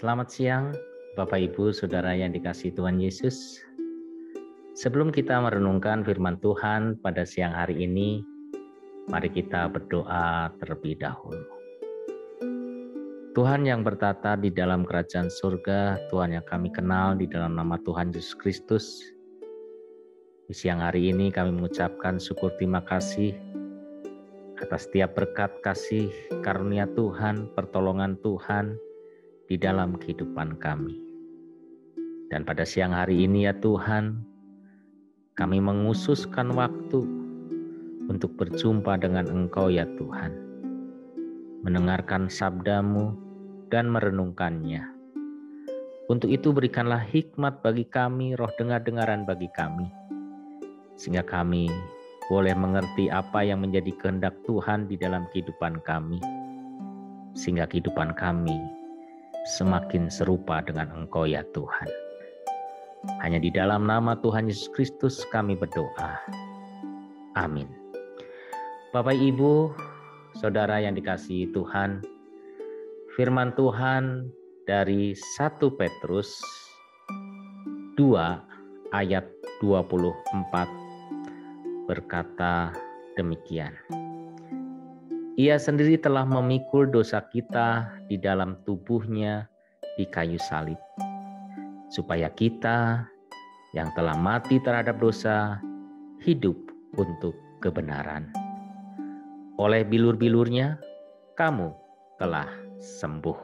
Selamat siang, Bapak Ibu, Saudara yang dikasihi Tuhan Yesus. Sebelum kita merenungkan firman Tuhan pada siang hari ini, mari kita berdoa terlebih dahulu. Tuhan yang bertata di dalam kerajaan surga, Tuhan yang kami kenal di dalam nama Tuhan Yesus Kristus. Di siang hari ini kami mengucapkan syukur terima kasih atas setiap berkat kasih karunia Tuhan, pertolongan Tuhan di dalam kehidupan kami. Dan pada siang hari ini ya Tuhan, kami mengususkan waktu untuk berjumpa dengan Engkau ya Tuhan, mendengarkan sabda-Mu dan merenungkannya. Untuk itu berikanlah hikmat bagi kami, roh dengar-dengaran bagi kami, sehingga kami boleh mengerti apa yang menjadi kehendak Tuhan di dalam kehidupan kami, sehingga kehidupan kami semakin serupa dengan Engkau ya Tuhan. Hanya di dalam nama Tuhan Yesus Kristus kami berdoa. Amin. Bapak Ibu, Saudara yang dikasihi Tuhan, firman Tuhan dari 1 Petrus 2 ayat 24 berkata demikian. Ia sendiri telah memikul dosa kita di dalam tubuhnya di kayu salib, supaya kita yang telah mati terhadap dosa hidup untuk kebenaran. Oleh bilur-bilurnya kamu telah sembuh.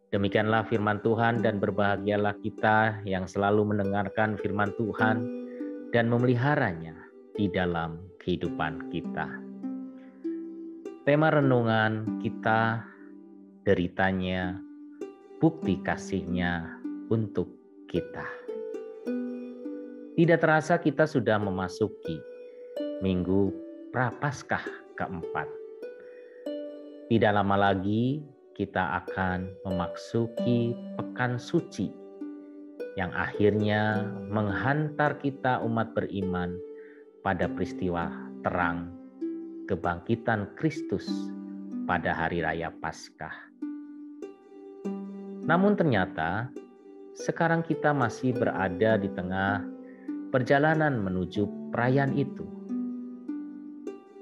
Demikianlah firman Tuhan, dan berbahagialah kita yang selalu mendengarkan firman Tuhan dan memeliharanya di dalam kehidupan kita. Tema renungan kita, deritanya, bukti kasihnya untuk kita. Tidak terasa kita sudah memasuki Minggu Prapaskah keempat. Tidak lama lagi kita akan memasuki Pekan Suci yang akhirnya menghantar kita umat beriman pada peristiwa terang kebangkitan Kristus pada hari raya Paskah. Namun ternyata sekarang kita masih berada di tengah perjalanan menuju perayaan itu.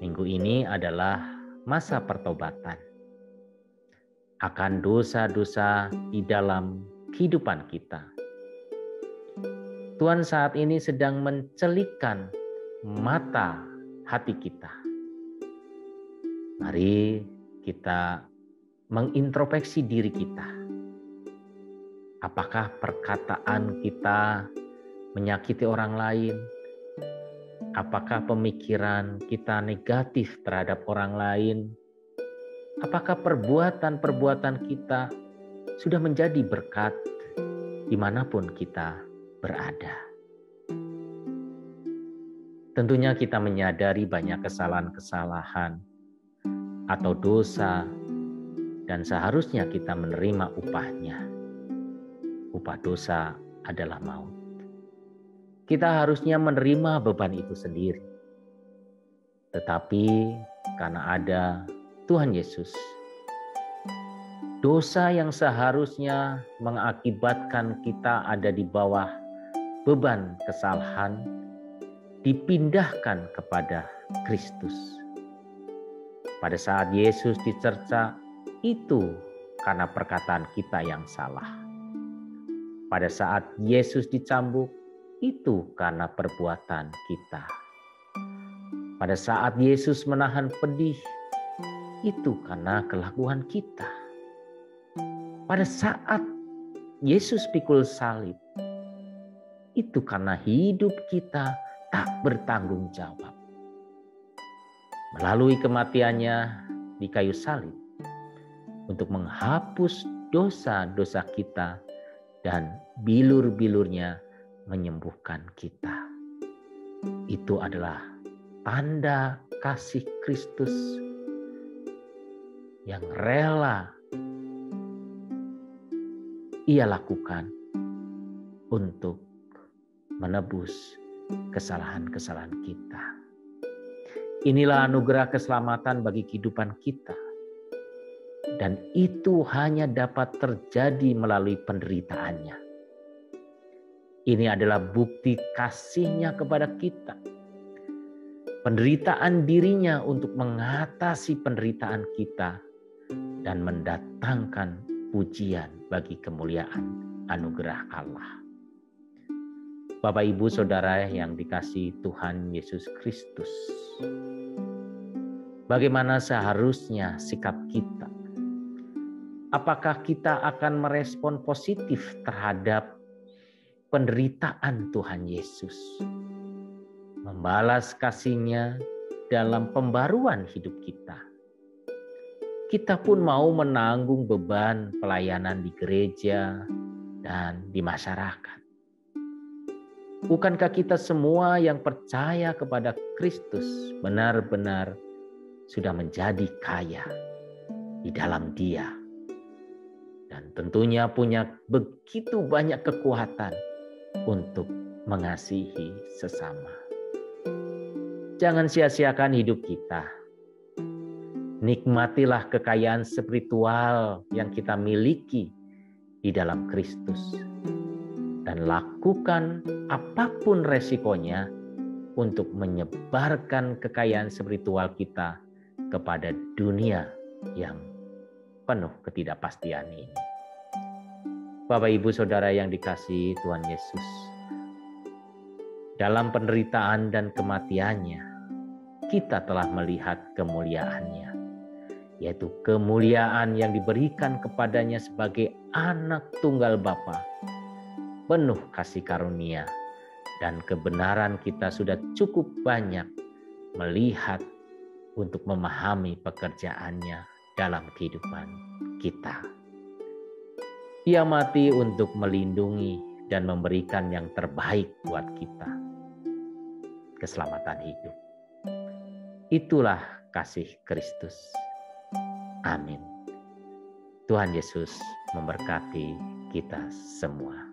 Minggu ini adalah masa pertobatan akan dosa-dosa di dalam kehidupan kita. Tuhan saat ini sedang mencelikkan mata hati kita. Mari kita mengintrospeksi diri kita. Apakah perkataan kita menyakiti orang lain? Apakah pemikiran kita negatif terhadap orang lain? Apakah perbuatan-perbuatan kita sudah menjadi berkat dimanapun kita berada? Tentunya kita menyadari banyak kesalahan-kesalahan atau dosa, dan seharusnya kita menerima upahnya. Upah dosa adalah maut. Kita harusnya menerima beban itu sendiri. Tetapi karena ada Tuhan Yesus, dosa yang seharusnya mengakibatkan kita ada di bawah beban kesalahan dipindahkan kepada Kristus. Pada saat Yesus dicerca, itu karena perkataan kita yang salah. Pada saat Yesus dicambuk, itu karena perbuatan kita. Pada saat Yesus menahan pedih, itu karena kelakuan kita. Pada saat Yesus pikul salib, itu karena hidup kita tak bertanggung jawab. Melalui kematiannya di kayu salib untuk menghapus dosa-dosa kita, dan bilur-bilurnya menyembuhkan kita. Itu adalah tanda kasih Kristus yang rela Ia lakukan untuk menebus kesalahan-kesalahan kita. Inilah anugerah keselamatan bagi kehidupan kita. Dan itu hanya dapat terjadi melalui penderitaannya. Ini adalah bukti kasih-Nya kepada kita. Penderitaan dirinya untuk mengatasi penderitaan kita dan mendatangkan pujian bagi kemuliaan anugerah Allah. Bapak, Ibu, Saudara yang dikasihi Tuhan Yesus Kristus, bagaimana seharusnya sikap kita? Apakah kita akan merespon positif terhadap penderitaan Tuhan Yesus? Membalas kasih-Nya dalam pembaruan hidup kita. Kita pun mau menanggung beban pelayanan di gereja dan di masyarakat. Bukankah kita semua yang percaya kepada Kristus benar-benar sudah menjadi kaya di dalam Dia? Dan tentunya punya begitu banyak kekuatan untuk mengasihi sesama. Jangan sia-siakan hidup kita. Nikmatilah kekayaan spiritual yang kita miliki di dalam Kristus. Dan lakukan apapun resikonya untuk menyebarkan kekayaan spiritual kita kepada dunia yang penuh ketidakpastian ini. Bapak, Ibu, Saudara yang dikasihi Tuhan Yesus, dalam penderitaan dan kematian-Nya, kita telah melihat kemuliaan-Nya, yaitu kemuliaan yang diberikan kepadanya sebagai anak tunggal Bapa, penuh kasih karunia dan kebenaran. Kita sudah cukup banyak melihat untuk memahami pekerjaan-Nya dalam kehidupan kita. Dia mati untuk melindungi dan memberikan yang terbaik buat kita, keselamatan hidup. Itulah kasih Kristus. Amin. Tuhan Yesus memberkati kita semua.